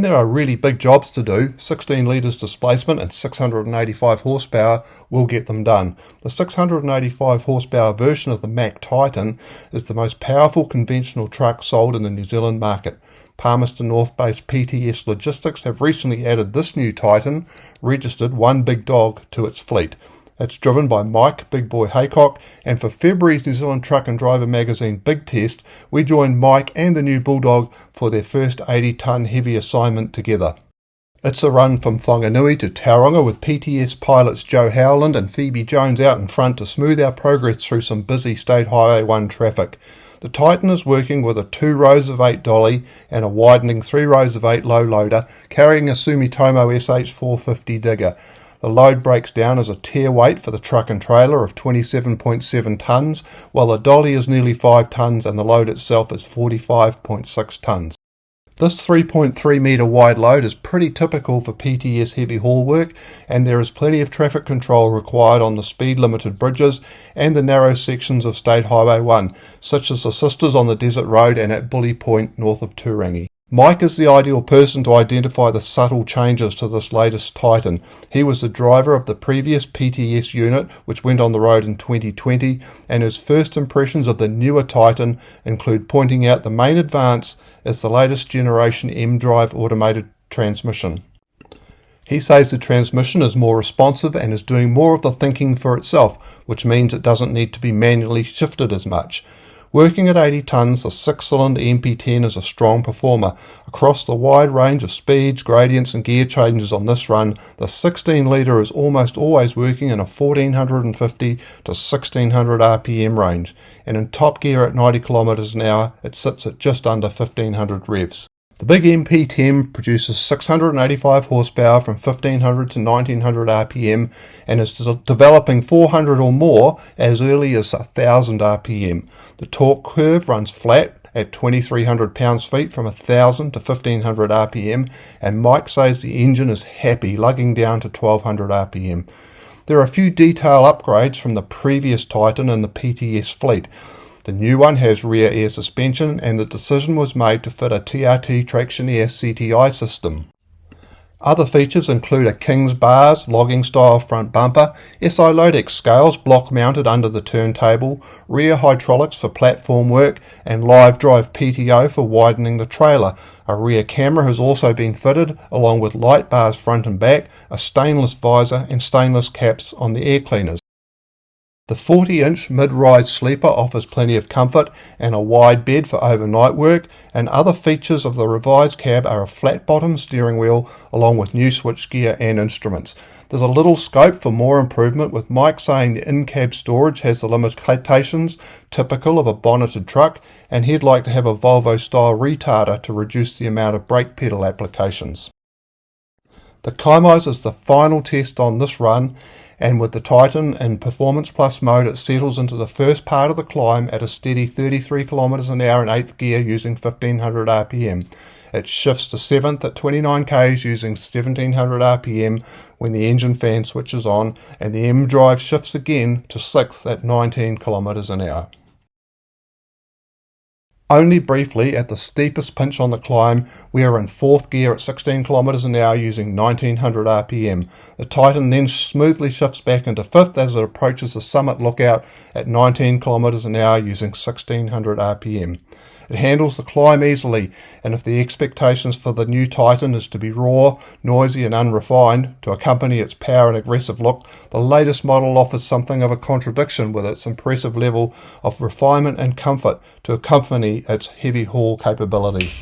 there are really big jobs to do, 16 litres displacement and 685 horsepower will get them done. The 685 horsepower version of the Mack Titan is the most powerful conventional truck sold in the New Zealand market. Palmerston North-based PTS Logistics have recently added this new Titan, registered One Big Dog, to its fleet. It's driven by Mike Big Boy Haycock, and for February's New Zealand Truck and Driver magazine Big Test, we joined Mike and the new Bulldog for their first 80-tonne heavy assignment together. It's a run from Whanganui to Tauranga with PTS pilots Joe Howland and Phoebe Jones out in front to smooth our progress through some busy State Highway 1 traffic. The Titan is working with a 2 rows of 8 dolly and a widening 3 rows of 8 low loader, carrying a Sumitomo SH450 digger. The load breaks down as a tier weight for the truck and trailer of 27.7 tonnes, while the dolly is nearly 5 tonnes and the load itself is 45.6 tonnes. This 3.3 metre wide load is pretty typical for PTS heavy haul work, and there is plenty of traffic control required on the speed limited bridges and the narrow sections of State Highway 1, such as the Sisters on the Desert Road and at Bully Point north of Turangi. Mike is the ideal person to identify the subtle changes to this latest Titan. He was the driver of the previous PTS unit, which went on the road in 2020, and his first impressions of the newer Titan include pointing out the main advance is the latest generation M-Drive automated transmission. He says the transmission is more responsive and is doing more of the thinking for itself, which means it doesn't need to be manually shifted as much. Working at 80 tonnes, the 6-cylinder MP10 is a strong performer. Across the wide range of speeds, gradients and gear changes on this run, the 16-litre is almost always working in a 1450 to 1600 RPM range, and in top gear at 90 km an hour, it sits at just under 1500 revs. The big MP10 produces 685 horsepower from 1500 to 1900 RPM and is developing 400 or more as early as 1000 RPM. The torque curve runs flat at 2300 pounds-feet from 1000 to 1500 RPM, and Mike says the engine is happy lugging down to 1200 RPM. There are a few detail upgrades from the previous Titan in the PTS fleet. The new one has rear air suspension, and the decision was made to fit a TRT Traction Air CTI system. Other features include a King's bars, logging style front bumper, SI Lodex scales block mounted under the turntable, rear hydraulics for platform work, and live drive PTO for widening the trailer. A rear camera has also been fitted, along with light bars front and back, a stainless visor and stainless caps on the air cleaners. The 40-inch mid-rise sleeper offers plenty of comfort and a wide bed for overnight work, and other features of the revised cab are a flat-bottom steering wheel along with new switchgear and instruments. There's a little scope for more improvement, with Mike saying the in-cab storage has the limitations typical of a bonneted truck, and he'd like to have a Volvo-style retarder to reduce the amount of brake pedal applications. The Kaimais is the final test on this run, and with the Titan in Performance Plus mode, it settles into the first part of the climb at a steady 33 km an hour in 8th gear using 1500 RPM. It shifts to 7th at 29 k's using 1700 RPM when the engine fan switches on, and the M-Drive shifts again to 6th at 19 km an hour. Only briefly, at the steepest pinch on the climb, we are in 4th gear at 16 km an hour using 1900 RPM. The Titan then smoothly shifts back into 5th as it approaches the summit lookout at 19 km an hour using 1600 RPM. It handles the climb easily, and if the expectations for the new Titan is to be raw, noisy and unrefined to accompany its power and aggressive look, the latest model offers something of a contradiction with its impressive level of refinement and comfort to accompany its heavy haul capability.